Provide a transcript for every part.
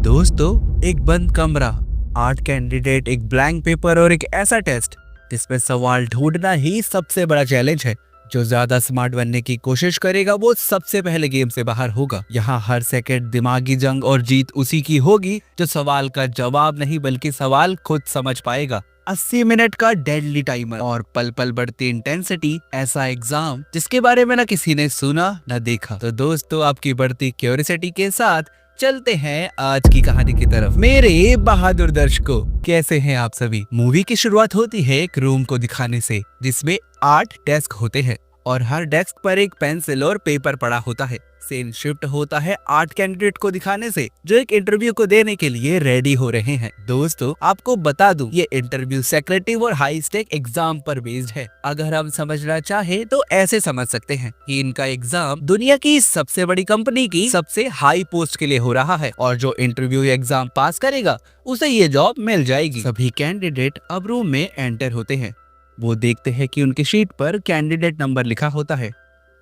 दोस्तों, एक बंद कमरा, 8 कैंडिडेट, एक ब्लैंक पेपर और एक ऐसा टेस्ट जिसमें सवाल ढूंढना ही सबसे बड़ा चैलेंज है। जो ज्यादा स्मार्ट बनने की कोशिश करेगा वो सबसे पहले गेम से बाहर होगा। यहाँ हर सेकंड दिमागी जंग और जीत उसी की होगी जो सवाल का जवाब नहीं बल्कि सवाल खुद समझ पाएगा। 80 मिनट का डेडली टाइमर और पल पल बढ़ती इंटेंसिटी, ऐसा एग्जाम जिसके बारे में ना किसी ने सुना न देखा। तो दोस्तों, आपकी बढ़ती क्यूरियोसिटी के साथ चलते हैं आज की कहानी की तरफ। मेरे बहादुर दर्शकों, कैसे हैं आप सभी। मूवी की शुरुआत होती है एक रूम को दिखाने से जिसमें 8 डेस्क होते हैं और हर डेस्क पर एक पेंसिल और पेपर पड़ा होता है। सीन शिफ्ट होता है 8 कैंडिडेट को दिखाने से जो एक इंटरव्यू को देने के लिए रेडी हो रहे हैं। दोस्तों, आपको बता दूं, ये इंटरव्यू सेक्रेटिव और हाई स्टेक एग्जाम पर बेस्ड है। अगर हम समझना चाहे तो ऐसे समझ सकते हैं कि इनका एग्जाम दुनिया की सबसे बड़ी कंपनी की सबसे हाई पोस्ट के लिए हो रहा है और जो इंटरव्यू एग्जाम पास करेगा उसे ये जॉब मिल जाएगी। सभी कैंडिडेट अब रूम में एंटर होते हैं। वो देखते हैं कि उनकी शीट पर कैंडिडेट नंबर लिखा होता है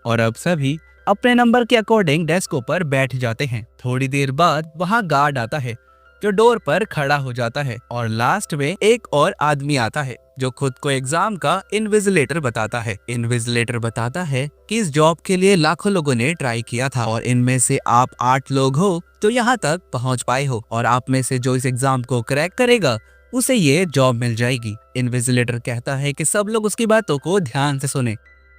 और अब सभी अपने नंबर के अकॉर्डिंग डेस्कों पर बैठ जाते हैं। थोड़ी देर बाद वहाँ गार्ड आता है जो डोर पर खड़ा हो जाता है और लास्ट में एक और आदमी आता है जो खुद को एग्जाम का इन्विजिलेटर बताता है। इन्विजिलेटर बताता है कि इस जॉब के लिए लाखों लोगों ने ट्राई किया था और इनमें से आप 8 लोग हो तो यहाँ तक पहुँच पाए हो और आप में से जो इस एग्जाम को क्रैक करेगा उसे ये जॉब मिल जाएगी। इन्विजिलेटर कहता है कि सब लोग उसकी बातों को ध्यान से सुने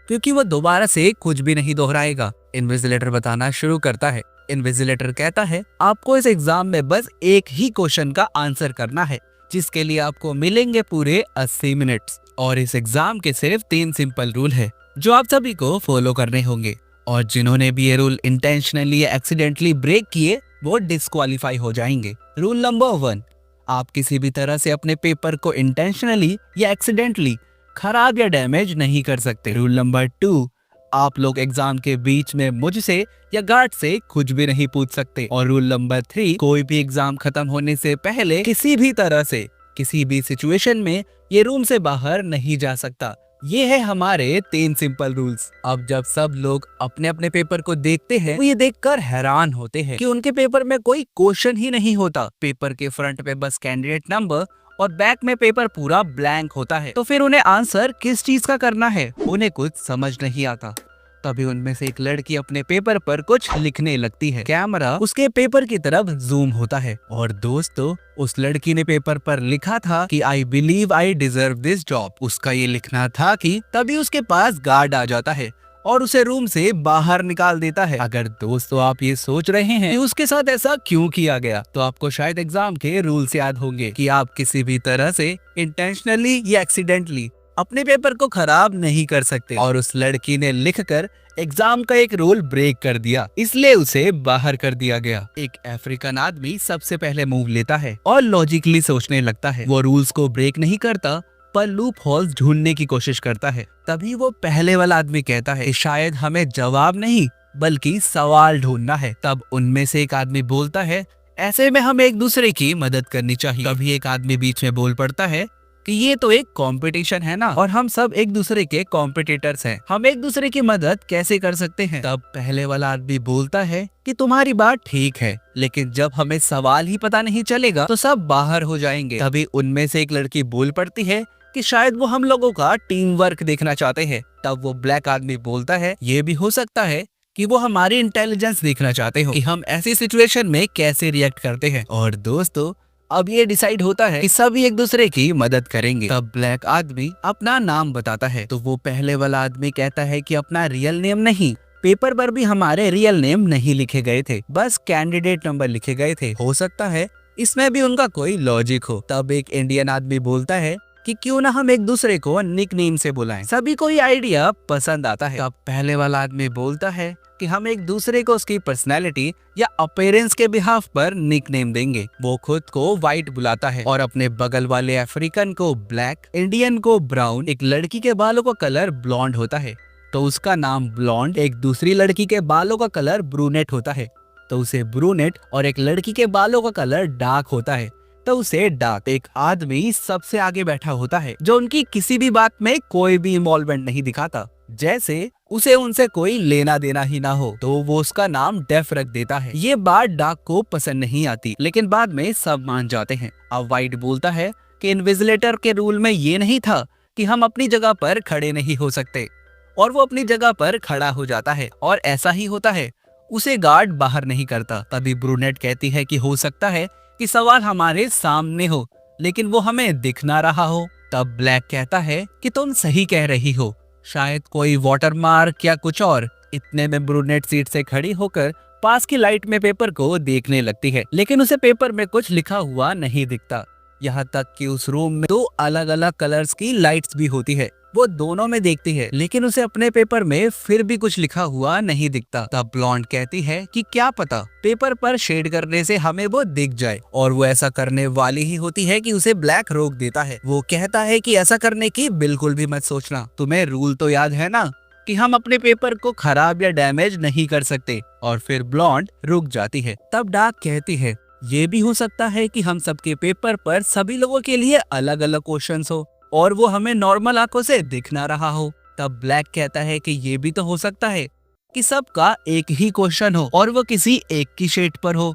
क्योंकि वो दोबारा से कुछ भी नहीं दोहराएगा। इन्विजिलेटर बताना शुरू करता है। इन्विजिलेटर कहता है, आपको इस एग्जाम में बस एक ही क्वेश्चन का आंसर करना है जिसके लिए आपको मिलेंगे पूरे 80 मिनट्स और इस एग्जाम के सिर्फ 3 सिंपल रूल है जो आप सभी को फॉलो करने होंगे और जिन्होंने भी ये रूल इंटेंशनली या एक्सीडेंटली ब्रेक किए वो डिस्क्वालीफाई हो जाएंगे। रूल नंबर 1, आप किसी भी तरह से अपने पेपर को इंटेंशनली या एक्सीडेंटली खराब या डैमेज नहीं कर सकते। रूल नंबर 2, आप लोग एग्जाम के बीच में मुझसे या गार्ड से कुछ भी नहीं पूछ सकते। और रूल नंबर 3, कोई भी एग्जाम खत्म होने से पहले किसी भी तरह से किसी भी सिचुएशन में ये रूम से बाहर नहीं जा सकता। ये है हमारे 3 सिंपल रूल्स। अब जब सब लोग अपने अपने पेपर को देखते हैं, वो ये देखकर हैरान होते हैं कि उनके पेपर में कोई क्वेश्चन ही नहीं होता। पेपर के फ्रंट पे बस कैंडिडेट नंबर और बैक में पेपर पूरा ब्लैंक होता है। तो फिर उन्हें आंसर किस चीज का करना है उन्हें कुछ समझ नहीं आता। तभी उनमें से एक लड़की अपने पेपर पर कुछ लिखने लगती है। कैमरा उसके पेपर की तरफ जूम होता है और दोस्तों, उस लड़की ने पेपर पर लिखा था कि I believe I deserve this job. उसका ये लिखना था कि तभी उसके पास गार्ड आ जाता है और उसे रूम से बाहर निकाल देता है। अगर दोस्तों आप ये सोच रहे हैं कि उसके साथ ऐसा क्यों किया गया, तो आपको शायद एग्जाम के रूल्स याद होंगे कि आप किसी भी तरह से इंटेंशनली या एक्सीडेंटली अपने पेपर को खराब नहीं कर सकते और उस लड़की ने लिखकर एग्जाम का एक रूल ब्रेक कर दिया, इसलिए उसे बाहर कर दिया गया। एक अफ्रीकन आदमी सबसे पहले मूव लेता है और लॉजिकली सोचने लगता है। वो रूल्स को ब्रेक नहीं करता पर लूप होल्स ढूंढने की कोशिश करता है। तभी वो पहले वाला आदमी कहता है, शायद हमें जवाब नहीं बल्कि सवाल ढूंढना है। तब उनमें से एक आदमी बोलता है, ऐसे में हमें एक दूसरे की मदद करनी चाहिए। तभी एक आदमी बीच में बोल पड़ता है कि ये तो एक कंपटीशन है ना और हम सब एक दूसरे के कॉम्पिटिटर्स हैं, हम एक दूसरे की मदद कैसे कर सकते हैं। तब पहले वाला आदमी बोलता है कि तुम्हारी बात ठीक है, लेकिन जब हमें सवाल ही पता नहीं चलेगा तो सब बाहर हो जाएंगे। तभी उनमें से एक लड़की बोल पड़ती है कि शायद वो हम लोगों का टीम वर्क देखना चाहते हैं। तब वो ब्लैक आदमी बोलता है, ये भी हो सकता है कि वो हमारी इंटेलिजेंस देखना चाहते हो कि हम ऐसी सिचुएशन में कैसे रिएक्ट करते हैं। और दोस्तों, अब ये डिसाइड होता है कि सभी एक दूसरे की मदद करेंगे। तब ब्लैक आदमी अपना नाम बताता है तो वो पहले वाला आदमी कहता है कि अपना रियल नेम नहीं, पेपर पर भी हमारे रियल नेम नहीं लिखे गए थे, बस कैंडिडेट नंबर लिखे गए थे। हो सकता है इसमें भी उनका कोई लॉजिक हो। तब एक इंडियन आदमी बोलता है कि क्यों ना हम एक दूसरे को निकनेम से बुलाएं। सभी को ये आइडिया पसंद आता है। तब पहले वाला आदमी बोलता है कि हम एक दूसरे को उसकी पर्सनैलिटी या अपीयरेंस के बिहाफ पर निकनेम देंगे। वो खुद को व्हाइट बुलाता है और अपने बगल वाले अफ्रीकन को ब्लैक, इंडियन को ब्राउन, एक लड़की के बालों का कलर ब्लॉन्ड होता है तो उसका नाम ब्लॉन्ड, एक दूसरी लड़की के बालों का कलर ब्रूनेट होता है तो उसे ब्रूनेट, और एक लड़की के बालों का कलर डार्क होता है तो उसे डार्क। एक आदमी सबसे आगे बैठा होता है जो उनकी किसी भी बात में कोई भी इन्वॉल्वमेंट नहीं दिखाता जैसे उसे उनसे कोई लेना देना ही ना हो, तो वो उसका नाम डेफ रख देता है। ये बात डार्क को पसंद नहीं आती, लेकिन बाद में सब मान जाते हैं। अब वाइट बोलता है कि इन्विजिलेटर के रूल में ये नहीं था कि हम अपनी जगह पर खड़े नहीं हो सकते, और वो अपनी जगह पर खड़ा हो जाता है और ऐसा ही होता है। उसे गार्ड बाहर नहीं करता। तभी ब्रूनेट कहती है कि हो सकता है कि सवाल हमारे सामने हो, लेकिन वो हमें दिख ना रहा हो। तब ब्लैक कहता है कि तुम सही कह रही हो, शायद कोई वाटरमार्क या कुछ और। इतने में ब्रूनेट सीट से खड़ी होकर पास की लाइट में पेपर को देखने लगती है, लेकिन उसे पेपर में कुछ लिखा हुआ नहीं दिखता। यहाँ तक कि उस रूम में दो अलग अलग कलर्स की लाइट्स भी होती है। वो दोनों में देखती है, लेकिन उसे अपने पेपर में फिर भी कुछ लिखा हुआ नहीं दिखता। तब ब्लॉन्ड कहती है कि क्या पता पेपर पर शेड करने से हमें वो दिख जाए, और वो ऐसा करने वाली ही होती है कि उसे ब्लैक रोक देता है। वो कहता है कि ऐसा करने की बिल्कुल भी मत सोचना, तुम्हें रूल तो याद है ना कि हम अपने पेपर को खराब या डैमेज नहीं कर सकते। और फिर ब्लॉन्ड रुक जाती है। तब डार्क कहती है ये भी हो सकता है कि हम सबके पेपर पर सभी लोगों के लिए अलग अलग क्वेश्चंस हो और वो हमें नॉर्मल आंखों से दिख ना रहा हो। तब ब्लैक कहता है कि ये भी तो हो सकता है कि सबका एक ही क्वेश्चन हो और वो किसी एक की शेड पर हो।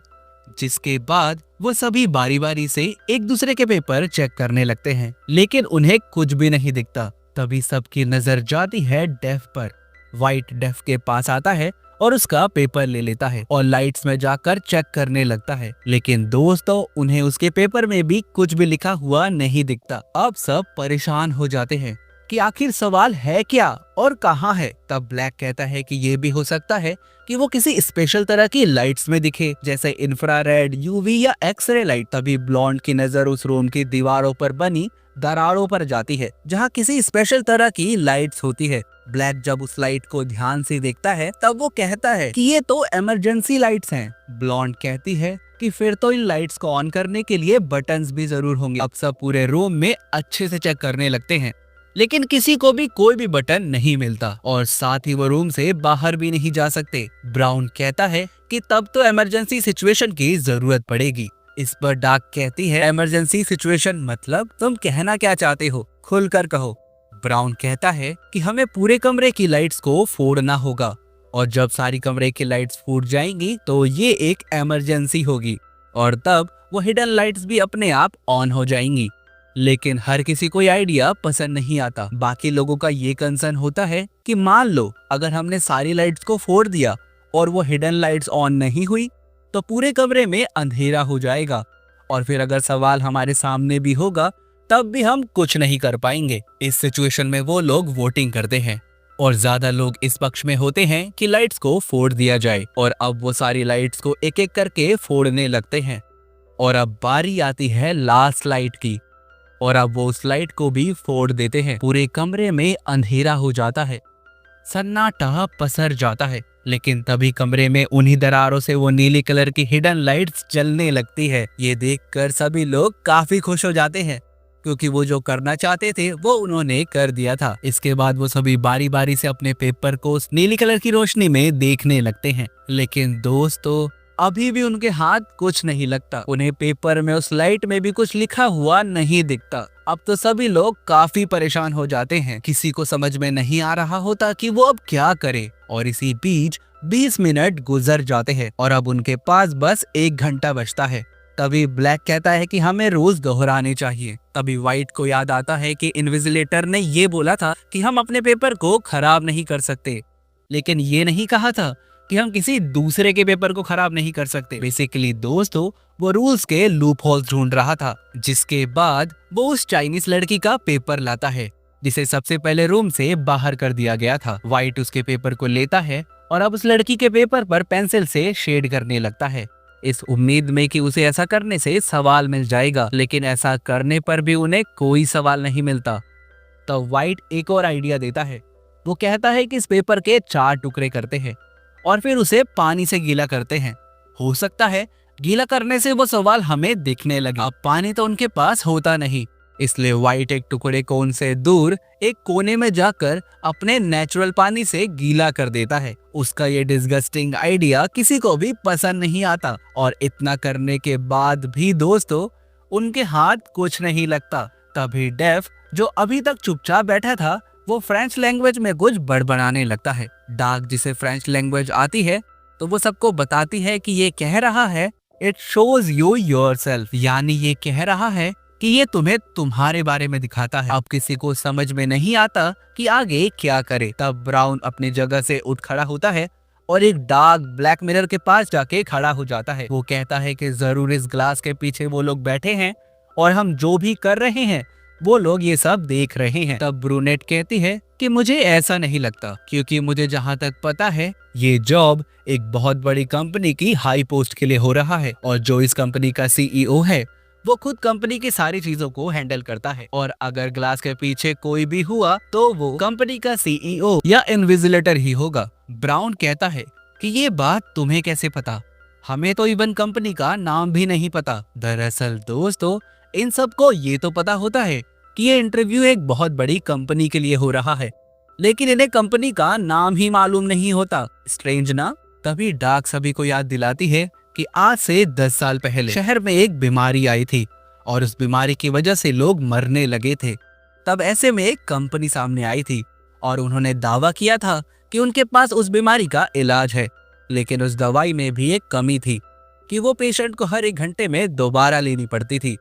जिसके बाद वो सभी बारी बारी से एक दूसरे के पेपर चेक करने लगते हैं, लेकिन उन्हें कुछ भी नहीं दिखता। तभी सबकी नजर जाती है डेफ पर। वाइट डेफ के पास आता है और उसका पेपर ले लेता है और लाइट्स में जाकर चेक करने लगता है, लेकिन दोस्तों उन्हें उसके पेपर में भी कुछ भी लिखा हुआ नहीं दिखता। अब सब परेशान हो जाते हैं कि आखिर सवाल है क्या और कहाँ है। तब ब्लैक कहता है कि ये भी हो सकता है कि वो किसी स्पेशल तरह की लाइट्स में दिखे, जैसे इंफ्रारेड, यूवी या एक्सरे लाइट। तभी ब्लॉन्ड की नजर उस रूम की दीवारों पर बनी दरारों पर जाती है, जहाँ किसी स्पेशल तरह की लाइट्स होती है। ब्लैक जब उस लाइट को ध्यान से देखता है तब वो कहता है कि ये तो इमरजेंसी लाइट्स हैं। ब्लॉन्ड कहती है कि फिर तो इन लाइट्स को ऑन करने के लिए बटन्स भी जरूर होंगे। अब सब पूरे रूम में अच्छे से चेक करने लगते हैं, लेकिन किसी को भी कोई भी बटन नहीं मिलता और साथ ही वो रूम से बाहर भी नहीं जा सकते। ब्राउन कहता है कि तब तो इमरजेंसी सिचुएशन की जरूरत पड़ेगी। इस पर डार्क कहती है इमरजेंसी सिचुएशन मतलब तुम कहना क्या चाहते हो, खुलकर कहो। ब्राउन कहता है कि हमें पूरे कमरे की लाइट्स को फोड़ना होगा और जब सारी कमरे की लाइट्स फूट जाएंगी तो ये एक इमरजेंसी होगी और तब वो हिडन लाइट्स भी अपने आप ऑन हो जाएंगी। लेकिन हर किसी को ये आइडिया पसंद नहीं आता। बाकी लोगों का ये कंसर्न होता है कि मान लो अगर हमने सारी लाइट्स को फोड़ दिया और वो हिडन लाइट्स ऑन नहीं हुई तो पूरे कमरे में अंधेरा हो जाएगा और फिर अगर सवाल हमारे सामने भी होगा तब भी हम कुछ नहीं कर पाएंगे। इस सिचुएशन में वो लोग वोटिंग करते हैं और ज्यादा लोग इस पक्ष में होते हैं कि लाइट्स को फोड़ दिया जाए और अब वो सारी लाइट्स को एक एक करके फोड़ने लगते हैं। और अब बारी आती है लास्ट लाइट की और अब वो उस लाइट को भी फोड़ देते हैं। पूरे कमरे में अंधेरा हो जाता है, सन्नाटा पसर जाता है, लेकिन तभी कमरे में उन्हीं दरारों से वो नीली कलर की हिडन लाइट्स जलने लगती है। ये देखकर सभी लोग काफी खुश हो जाते हैं क्योंकि वो जो करना चाहते थे वो उन्होंने कर दिया था। इसके बाद वो सभी बारी बारी से अपने पेपर को उस नीली कलर की रोशनी में देखने लगते हैं, लेकिन दोस्तों अभी भी उनके हाथ कुछ नहीं लगता। उन्हें पेपर में उस लाइट में भी कुछ लिखा हुआ नहीं दिखता। अब तो सभी लोग काफी परेशान हो जाते हैं, किसी को समझ में नहीं आ रहा होता कि वो अब क्या करे। और इसी बीच 20 मिनट गुजर जाते हैं और अब उनके पास बस 1 घंटा बचता है। तभी ब्लैक कहता है कि हमें रोज दोहराने चाहिए। तभी व्हाइट को याद आता है कि इन्विजिलेटर ने ये बोला था कि हम अपने पेपर को खराब नहीं कर सकते, लेकिन ये नहीं कहा था कि हम किसी दूसरे के पेपर को खराब नहीं कर सकते। बेसिकली दोस्तों वो रूल्स के लूप होल्स ढूंढ रहा था। जिसके बाद वो उस चाइनीज लड़की का पेपर लाता है जिसे सबसे पहले रूम से बाहर कर दिया गया था। व्हाइट उसके पेपर को लेता है और अब उस लड़की के पेपर पर पेंसिल से शेड करने लगता है, इस उम्मीद में कि उसे ऐसा करने से सवाल मिल जाएगा, लेकिन ऐसा करने पर भी उन्हें कोई सवाल नहीं मिलता। तो व्हाइट एक और आइडिया देता है। वो कहता है कि इस पेपर के 4 टुकड़े करते हैं और फिर उसे पानी से गीला करते हैं। हो सकता है गीला करने से वो सवाल हमें दिखने लगे। अब पानी तो उनके पास होता नहीं, इसलिए व्हाइट एक टुकड़े को उनसे दूर एक कोने में जाकर अपने नेचुरल पानी से गीला कर देता है। उसका ये डिस्गस्टिंग आइडिया किसी को भी पसंद नहीं आता और इतना करने के बाद भी दोस्तों उनके हाथ कुछ नहीं लगता। तभी डेफ जो अभी तक चुपचाप बैठा था वो फ्रेंच लैंग्वेज में कुछ बड़बड़ाने लगता है। डार्क जिसे फ्रेंच लैंग्वेज आती है तो वो सबको बताती है कि ये कह रहा है इट शोज यू योरसेल्फ, यानी ये कह रहा है कि ये तुम्हें तुम्हारे बारे में दिखाता है। अब किसी को समझ में नहीं आता कि आगे क्या करे। तब ब्राउन अपनी जगह से उठ खड़ा होता है और एक डार्क ब्लैक मिरर के पास जाके खड़ा हो जाता है। वो कहता है कि जरूर इस ग्लास के पीछे वो लोग बैठे हैं और हम जो भी कर रहे हैं वो लोग ये सब देख रहे हैं। तब ब्रूनेट कहती है कि मुझे ऐसा नहीं लगता, क्योंकि मुझे जहाँ तक पता है ये जॉब एक बहुत बड़ी कंपनी की हाई पोस्ट के लिए हो रहा है और जो इस कंपनी का सीईओ है वो खुद कंपनी की सारी चीजों को हैंडल करता है और अगर ग्लास के पीछे कोई भी हुआ तो वो कंपनी का सीईओ या इन्विजिलेटर ही होगा। ब्राउन कहता है कि ये बात तुम्हें कैसे पता, हमें तो इवन कंपनी का नाम भी नहीं पता। दरअसल दोस्तों इन सबको ये तो पता होता है कि ये इंटरव्यू एक बहुत बड़ी कंपनी के लिए हो रहा है, लेकिन इन्हें कंपनी का नाम ही मालूम नहीं होता। स्ट्रेंज ना। तभी डार्क सभी को याद दिलाती है कि आज से 10 साल पहले शहर में एक बीमारी आई थी और उस बीमारी की वजह से लोग मरने लगे थे। तब ऐसे में एक कंपनी सामने आई थी और उन्होंने दावा किया था कि उनके पास उस बीमारी का इलाज है, लेकिन उस दवाई में भी एक कमी थी कि वो पेशेंट को हर 1 घंटे में दोबारा लेनी पड़ती थी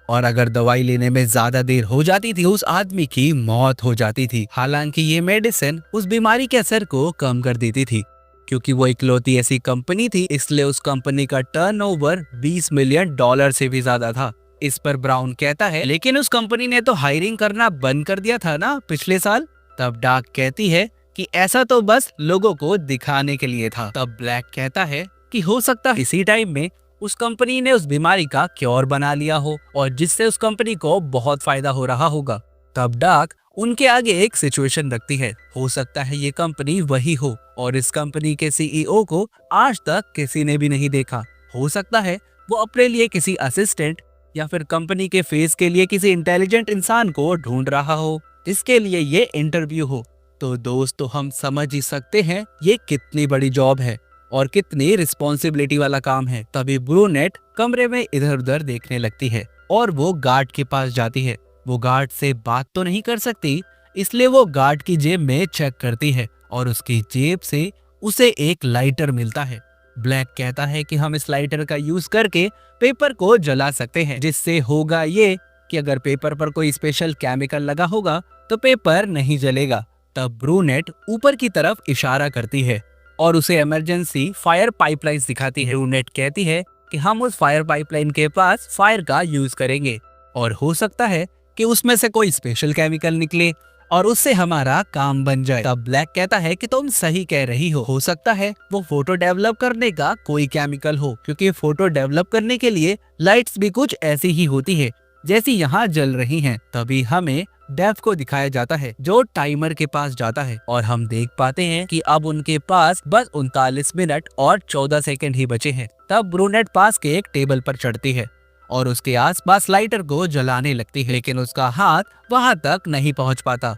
और अगर दवाई लेने में ज्यादा देर हो जाती थी उस आदमी की मौत हो जाती थी। हालांकि ये मेडिसिन उस बीमारी के असर को कम कर देती थी, क्योंकि वो इकलौती ऐसी कंपनी थी, इसलिए उस कंपनी का टर्नओवर $20 मिलियन से भी ज्यादा था। इस पर ब्राउन कहता है लेकिन उस कंपनी ने तो हायरिंग करना बंद कर दिया था ना पिछले साल। तब डार्क कहती है कि ऐसा तो बस लोगों को दिखाने के लिए था। तब ब्लैक कहता है कि हो सकता है इसी टाइम में उस कंपनी ने उस बीमारी का क्योर बना लिया हो और जिससे उस कंपनी को बहुत फायदा हो रहा होगा। तब डार्क उनके आगे एक सिचुएशन रखती है, हो सकता है ये कंपनी वही हो और इस कंपनी के सीईओ को आज तक किसी ने भी नहीं देखा। हो सकता है वो अपने लिए किसी असिस्टेंट या फिर कंपनी के फेस के लिए किसी इंटेलिजेंट इंसान को ढूंढ रहा हो जिसके लिए ये इंटरव्यू हो। तो दोस्तों हम समझ ही सकते हैं ये कितनी बड़ी जॉब है और कितनी रिस्पॉन्सिबिलिटी वाला काम है। तभी ब्रूनेट कमरे में इधर उधर देखने लगती है और वो गार्ड के पास जाती है। वो गार्ड से बात तो नहीं कर सकती, इसलिए वो गार्ड की जेब में चेक करती है और उसकी जेब से उसे एक लाइटर मिलता है। ब्लैक कहता है कि हम इस लाइटर का यूज करके पेपर को जला सकते हैं, जिससे होगा ये कि अगर पेपर पर कोई स्पेशल केमिकल लगा होगा तो पेपर नहीं जलेगा। तब ब्रूनेट ऊपर की तरफ इशारा करती है और उसे इमरजेंसी फायर पाइपलाइंस दिखाती है। ब्रूनेट कहती है कि हम उस फायर पाइपलाइन के पास फायर का यूज करेंगे और हो सकता है कि उसमें से कोई स्पेशल केमिकल निकले और उससे हमारा काम बन जाए। तब ब्लैक कहता है कि तुम सही कह रही हो सकता है वो फोटो डेवलप करने का कोई केमिकल हो, क्योंकि फोटो डेवलप करने के लिए लाइट्स भी कुछ ऐसी ही होती है जैसी यहाँ जल रही हैं। तभी हमें डेफ को दिखाया जाता है जो टाइमर के पास जाता है और हम देख पाते हैं कि अब उनके पास बस 39 मिनट और 14 सेकंड ही बचे हैं। तब ब्रूनेट पास के एक टेबल पर चढ़ती है और उसके आसपास लाइटर को जलाने लगती है, लेकिन उसका हाथ वहां तक नहीं पहुंच पाता।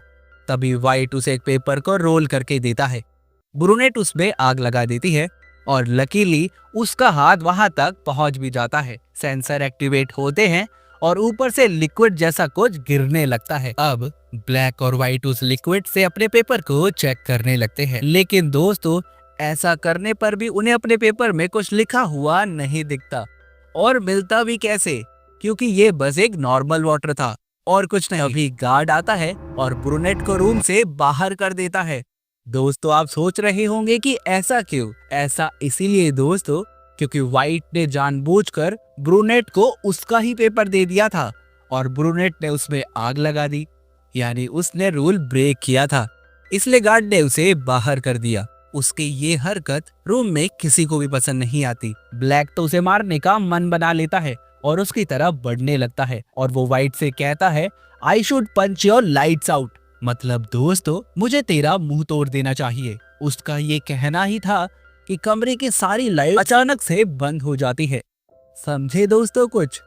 तभी वाइट उसे एक पेपर को रोल करके देता है। ब्रूनेट उसमें आग लगा देती है और लकीली उसका हाथ वहां तक पहुंच भी जाता है। सेंसर एक्टिवेट होते हैं और ऊपर से लिक्विड जैसा कुछ गिरने लगता है। अब ब्लैक और व्हाइट उस लिक्विड से अपने पेपर को चेक करने लगते हैं, लेकिन दोस्तों ऐसा करने पर भी उन्हें अपने पेपर में कुछ लिखा हुआ नहीं दिखता और मिलता भी कैसे, क्योंकि ये बस एक नॉर्मल वाटर था और कुछ नहीं। अभी गार्ड आता है और ब्रूनेट को रूम से बाहर कर देता है। दोस्तों आप सोच रहे होंगे कि ऐसा क्यों? ऐसा इसीलिए दोस्तों क्योंकि व्हाइट ने जानबूझकर ब्रूनेट को उसका ही पेपर दे दिया था और ब्रूनेट ने उसमें आग लगा दी, यानी उसने रूल ब्रेक किया था, इसलिए गार्ड ने उसे बाहर कर दिया। उसकी ये हरकत रूम में किसी को भी पसंद नहीं आती। ब्लैक तो उसे मारने का मन बना लेता है और उसकी तरफ बढ़ने लगता है और वो व्हाइट से कहता है I should punch your lights out, मतलब दोस्तों मुझे तेरा मुंह तोड़ देना चाहिए। उसका ये कहना ही था कि कमरे की सारी लाइट अचानक से बंद हो जाती है। समझे दोस्तों? कुछ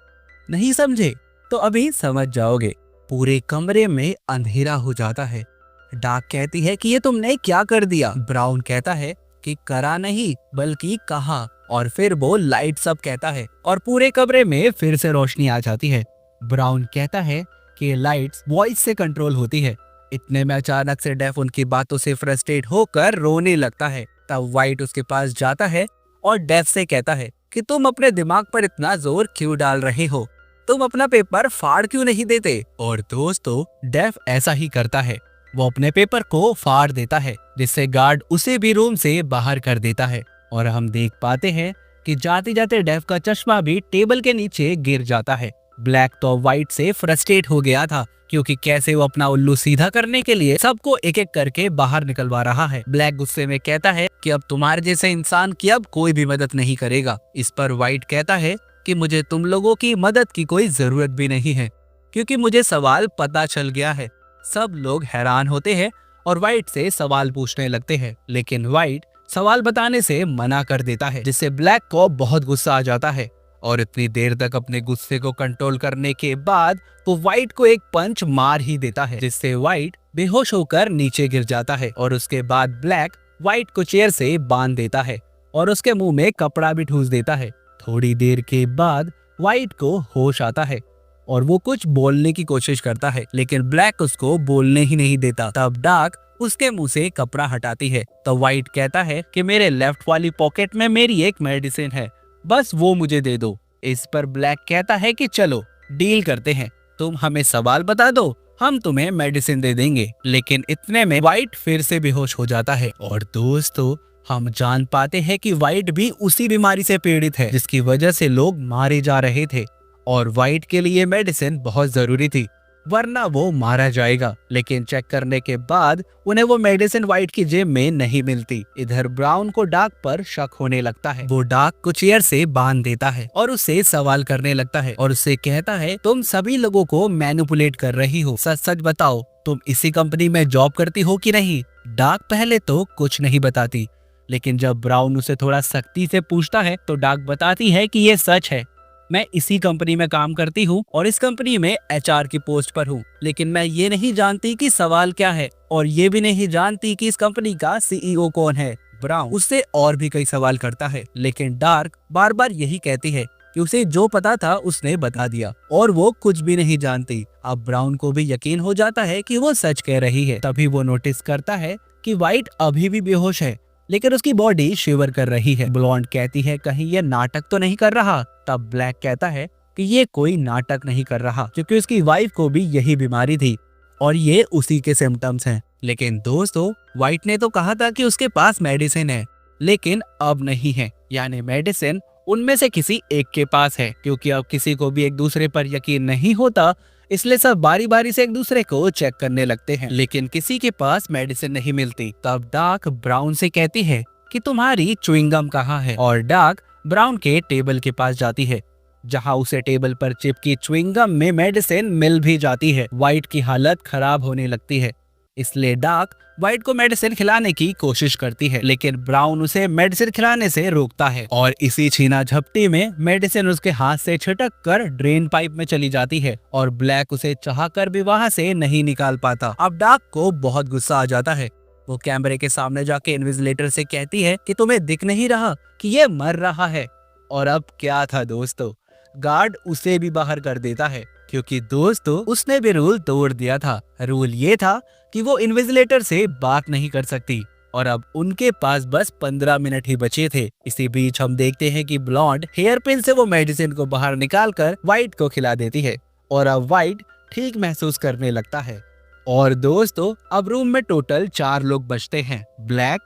नहीं समझे तो अभी समझ जाओगे। पूरे कमरे में अंधेरा हो जाता है। डार्क कहती है कि ये तुमने क्या कर दिया? ब्राउन कहता है कि करा नहीं बल्कि कहा, और फिर वो लाइट सब कहता है और पूरे कमरे में फिर से रोशनी आ जाती है। ब्राउन कहता है कि लाइट्स वॉइस से कंट्रोल होती है, इतने में अचानक से डेफ उनकी बातों से फ्रस्ट्रेट होकर रोने लगता है। तब वाइट उसके पास जाता है और डेफ से कहता है कि तुम अपने दिमाग पर इतना जोर क्यों डाल रहे हो, तुम अपना पेपर फाड़ क्यों नहीं देते। और दोस्तों डेफ ऐसा ही करता है, वो अपने पेपर को फाड़ देता है जिससे गार्ड उसे भी रूम से बाहर कर देता है। और हम देख पाते हैं कि जाते जाते डेफ का चश्मा भी टेबल के नीचे गिर जाता है। ब्लैक तो वाइट से फ्रस्ट्रेट हो गया था क्योंकि कैसे वो अपना उल्लू सीधा करने के लिए सबको एक एक करके बाहर निकलवा रहा है। ब्लैक गुस्से में कहता है कि अब तुम्हारे जैसे इंसान की अब कोई भी मदद नहीं करेगा। इस पर वाइट कहता है कि मुझे तुम लोगों की मदद की कोई जरूरत भी नहीं है क्योंकि मुझे सवाल पता चल गया है। सब लोग हैरान होते हैं और वाइट से सवाल पूछने लगते हैं, लेकिन वाइट सवाल बताने से मना कर देता है जिससे ब्लैक को बहुत गुस्सा आ जाता है। और इतनी देर तक अपने गुस्से को कंट्रोल करने के बाद वो वाइट को एक पंच मार ही देता है जिससे वाइट बेहोश होकर नीचे गिर जाता है। और उसके बाद ब्लैक वाइट को चेयर से बांध देता है और उसके मुंह में कपड़ा भी ठूस देता है। थोड़ी देर के बाद वाइट को होश आता है और वो कुछ बोलने की कोशिश करता है, लेकिन ब्लैक उसको बोलने ही नहीं देता। तब डार्क उसके मुंह से कपड़ा हटाती है तो वाइट कहता है कि मेरे लेफ्ट वाली पॉकेट में मेरी एक मेडिसिन है, बस वो मुझे दे दो। इस पर ब्लैक कहता है कि चलो डील करते हैं, तुम हमें सवाल बता दो, हम तुम्हें मेडिसिन दे देंगे। लेकिन इतने में वाइट फिर से बेहोश हो जाता है और दोस्तों हम जान पाते हैं कि वाइट भी उसी बीमारी से पीड़ित है जिसकी वजह से लोग मारे जा रहे थे और वाइट के लिए मेडिसिन बहुत जरूरी थी वरना वो मारा जाएगा। लेकिन चेक करने के बाद उन्हें वो मेडिसिन वाइट की जेब में नहीं मिलती। इधर ब्राउन को डार्क पर शक होने लगता है। वो डार्क को चेयर से बांध देता है और उससे सवाल करने लगता है और उससे कहता है तुम सभी लोगों को मैनिपुलेट कर रही हो, सच सच बताओ तुम इसी कंपनी में जॉब करती हो कि नहीं। डार्क पहले तो कुछ नहीं बताती, लेकिन जब ब्राउन उसे थोड़ा सख्ती से पूछता है तो डार्क बताती है कि ये सच है, मैं इसी कंपनी में काम करती हूँ और इस कंपनी में एचआर की पोस्ट पर हूँ, लेकिन मैं ये नहीं जानती कि सवाल क्या है और ये भी नहीं जानती कि इस कंपनी का सीईओ कौन है। ब्राउन उससे और भी कई सवाल करता है, लेकिन डार्क बार बार यही कहती है कि उसे जो पता था उसने बता दिया और वो कुछ भी नहीं जानती। अब ब्राउन को भी यकीन हो जाता है कि वो सच कह रही है। तभी वो नोटिस करता है कि वाइट अभी भी बेहोश है, लेकिन उसकी बॉडी शिवर कर रही है। ब्लॉन्ड कहती है कहीं ये नाटक तो नहीं कर रहा। तब ब्लैक कहता है कि ये कोई नाटक नहीं कर रहा क्योंकि उसकी वाइफ को भी यही बीमारी थी और ये उसी के सिम्टम्स हैं। लेकिन दोस्तों वाइट ने तो कहा था कि उसके पास मेडिसिन है, लेकिन अब नहीं है, यानी मेडिसिन उनमें से किसी एक के पास है। क्योंकि अब किसी को भी एक दूसरे पर यकीन नहीं होता, इसलिए सब बारी बारी से एक दूसरे को चेक करने लगते हैं, लेकिन किसी के पास मेडिसिन नहीं मिलती। तब डार्क ब्राउन से कहती है कि तुम्हारी च्युइंगम कहाँ है और डार्क ब्राउन के टेबल के पास जाती है जहां उसे टेबल पर चिपकी च्युइंगम में मेडिसिन मिल भी जाती है। वाइट की हालत खराब होने लगती है, इसलिए डार्क वाइट को मेडिसिन खिलाने की कोशिश करती है, लेकिन ब्राउन उसे मेडिसिन खिलाने से रोकता है और इसी छीना झपटी में मेडिसिन उसके हाथ से छिटक कर ड्रेन पाइप में चली जाती है और ब्लैक उसे चाहकर भी वहां से नहीं निकाल पाता। अब डार्क को बहुत गुस्सा आ जाता है। वो कैमरे के सामने जाके इन्विजिलेटर से कहती है कि तुम्हें दिख नहीं रहा कि ये मर रहा है। और अब क्या था दोस्तों, गार्ड उसे भी बाहर कर देता है क्योंकि दोस्तों उसने भी रूल तोड़ दिया था। रूल ये था कि वो इन्विजिलेटर से बात नहीं कर सकती और अब उनके पास बस 15 मिनट ही बचे थे। इसी बीच हम देखते हैं कि ब्लॉन्ड हेयर पिन से वो मेडिसिन को बाहर निकालकर वाइट को खिला देती है और अब वाइट ठीक महसूस करने लगता है। और दोस्तों अब रूम में टोटल 4 लोग बचते हैं, ब्लैक,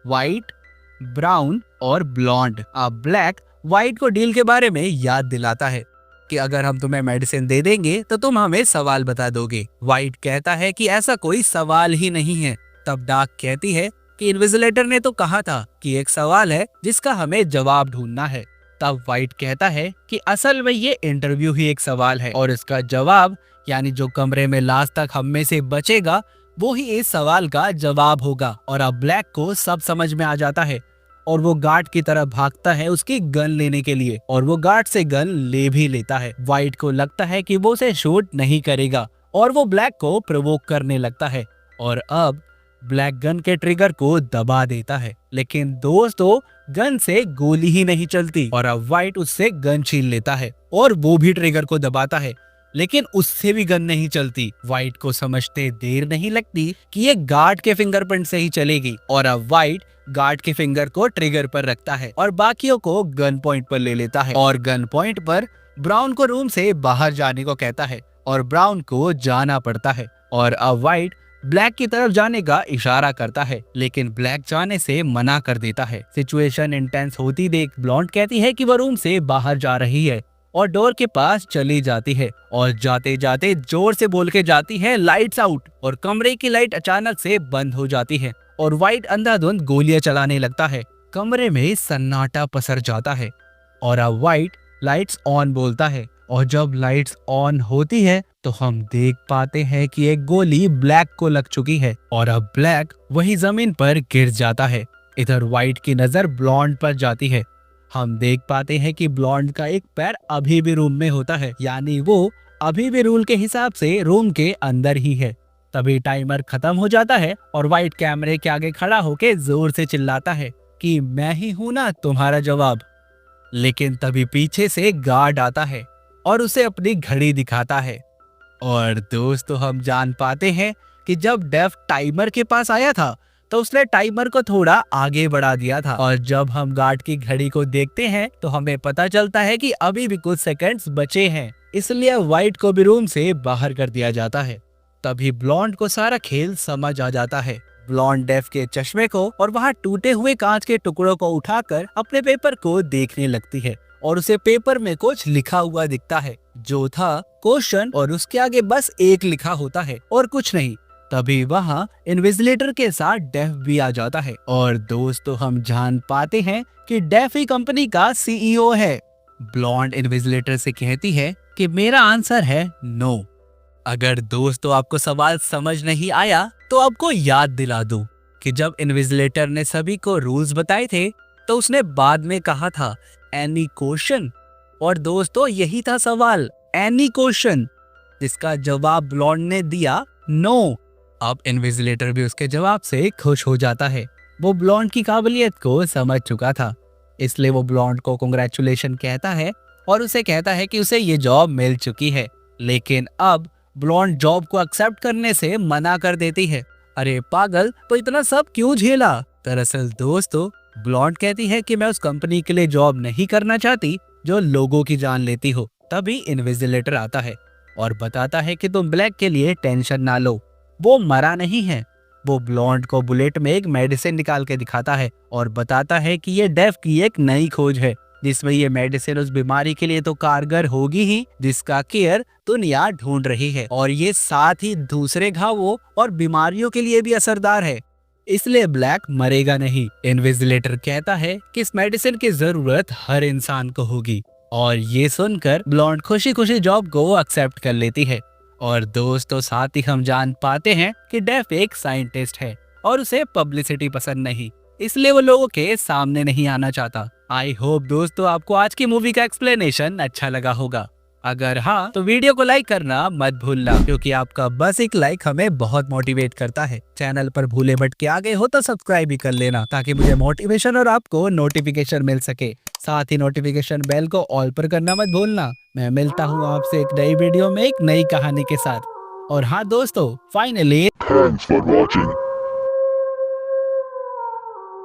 वाइट, ब्राउन और ब्लॉन्ड। अब ब्लैक वाइट को डील के बारे में याद दिलाता है कि अगर हम तुम्हें मेडिसिन दे देंगे तो तुम हमें सवाल बता दोगे। वाइट कहता है कि ऐसा कोई सवाल ही नहीं है। तब डार्क कहती है कि इन्विजिलेटर ने तो कहा था कि एक सवाल है जिसका हमें जवाब ढूंढना है। तब वाइट कहता है कि असल में ये इंटरव्यू ही एक सवाल है और इसका जवाब यानी जो कमरे में लास्ट तक हम में से बचेगा वो ही इस सवाल का जवाब होगा। और अब ब्लैक को सब समझ में आ जाता है और वो गार्ड की तरफ भागता है उसकी गन लेने के लिए और वो गार्ड से गन ले भी लेता है। वाइट को लगता है कि वो उसे शूट नहीं करेगा और वो ब्लैक को प्रोवोक करने लगता है और अब ब्लैक गन के ट्रिगर को दबा देता है, लेकिन दोस्तों गन से गोली ही नहीं चलती और अब वाइट उससे गन छीन लेता है और वो भी ट्रिगर को दबाता है, लेकिन उससे भी गन नहीं चलती। वाइट को समझते देर नहीं लगती कि ये गार्ड के फिंगरप्रिंट से ही चलेगी और अब वाइट गार्ड के फिंगर को ट्रिगर पर रखता है और बाकियों को गन पॉइंट पर ले लेता है और गन पॉइंट पर ब्राउन को रूम से बाहर जाने को कहता है और ब्राउन को जाना पड़ता है और अब वाइट ब्लैक की तरफ जाने का इशारा करता है, लेकिन ब्लैक जाने से मना कर देता है। सिचुएशन इंटेंस होती देख ब्लॉन्ड कहती है कि वह रूम से बाहर जा रही है और डोर के पास चली जाती है और जाते जाते जोर से बोल के जाती है लाइट्स आउट और कमरे की लाइट अचानक से बंद हो जाती है और वाइट अंधाधुंध गोलियां चलाने लगता है। कमरे में सन्नाटा पसर जाता है और अब वाइट लाइट्स ऑन बोलता है और जब लाइट्स ऑन होती है तो हम देख पाते हैं कि एक गोली ब्लैक को लग चुकी है और अब ब्लैक वही जमीन पर गिर जाता है। इधर वाइट की नजर ब्लॉन्ड पर जाती है। हम देख पाते हैं कि ब्लॉन्ड का एक पैर अभी भी रूम में होता है, यानी वो अभी भी रूल के हिसाब से रूम के अंदर ही है। तभी टाइमर खत्म हो जाता है और वाइट कैमरे के आगे खड़ा होके जोर से चिल्लाता है कि मैं ही हूं ना तुम्हारा जवाब। लेकिन तभी पीछे से गार्ड आता है और उसे अपनी घड़ी दिखाता है और दोस्तों हम जान पाते हैं कि जब डेफ टाइमर के पास आया था तो उसने टाइमर को थोड़ा आगे बढ़ा दिया था और जब हम गार्ड की घड़ी को देखते हैं तो हमें पता चलता है कि अभी भी कुछ सेकंड्स बचे हैं, इसलिए वाइट को भी रूम से बाहर कर दिया जाता है। तभी ब्लॉन्ड को सारा खेल समझ आ जाता है। ब्लॉन्ड डेफ के चश्मे को और वहाँ टूटे हुए कांच के टुकड़ों को उठाकर अपने पेपर को देखने लगती है और उसे पेपर में कुछ लिखा हुआ दिखता है जो था क्वेश्चन और उसके आगे बस एक लिखा होता है और कुछ नहीं। तभी वहाँ इन्विजिलेटर के साथ डेफ भी आ जाता है और दोस्तों हम जान पाते हैं कि डेफ ही कंपनी का सीईओ है। ब्लॉन्ड इन्विजिलेटर से कहती है कि मेरा आंसर है नो। अगर दोस्तों आपको सवाल समझ नहीं आया तो आपको याद दिला दूं कि जब इन्विजिलेटर ने सभी को रूल्स बताए थे तो उसने बाद में कहा था एनी क्वेश्चन, और दोस्तों यही था सवाल, एनी क्वेश्चन, जिसका जवाब ब्लॉन्ड ने दिया नो। अब इन्विजिलेटर भी उसके जवाब से खुश हो जाता है। वो ब्लॉन्ड की काबिलियत को समझ चुका था, इसलिए वो ब्लॉन्ड को कांग्रेचुलेशन कहता है और उसे कहता है कि उसे ये जॉब मिल चुकी है। लेकिन अब ब्लॉन्ड जॉब को एक्सेप्ट करने से मना कर देती है। अरे पागल, तो इतना सब क्यों झेला? दरअसल दोस्तों ब्लॉन्ड कहती है कि मैं उस कंपनी के लिए जॉब नहीं करना चाहती जो लोगों की जान लेती हो। तभी इन्विजिलेटर आता है और बताता है कि तुम ब्लैक के लिए टेंशन ना लो, वो मरा नहीं है। वो ब्लॉन्ड को बुलेट में एक मेडिसिन निकाल के दिखाता है और बताता है कि ये डेफ की एक नई खोज है जिसमें ये मेडिसिन उस बीमारी के लिए तो कारगर होगी ही जिसका केयर दुनिया ढूंढ रही है, और ये साथ ही दूसरे घावों और बीमारियों के लिए भी असरदार है, इसलिए ब्लैक मरेगा नहीं। इन्विजिलेटर कहता है कि इस मेडिसिन की जरूरत हर इंसान को होगी, और ये सुनकर ब्लॉन्ड खुशी खुशी जॉब को एक्सेप्ट कर लेती है। और दोस्तों साथ ही हम जान पाते हैं कि डेफ एक साइंटिस्ट है और उसे पब्लिसिटी पसंद नहीं, इसलिए वो लोगों के सामने नहीं आना चाहता। आई होप दोस्तों आपको आज की मूवी का एक्सप्लेनेशन अच्छा लगा होगा। अगर हाँ तो वीडियो को लाइक करना मत भूलना, क्योंकि आपका बस एक लाइक हमें बहुत मोटिवेट करता है। चैनल पर भूले भटके आ गए हो तो सब्सक्राइब भी कर लेना ताकि मुझे मोटिवेशन और आपको नोटिफिकेशन मिल सके। साथ ही नोटिफिकेशन बेल को ऑल पर करना मत भूलना। मैं मिलता हूँ आपसे एक नई वीडियो में एक नई कहानी के साथ। और हाँ दोस्तों, फाइनली थैंक्स फॉर वॉचिंग।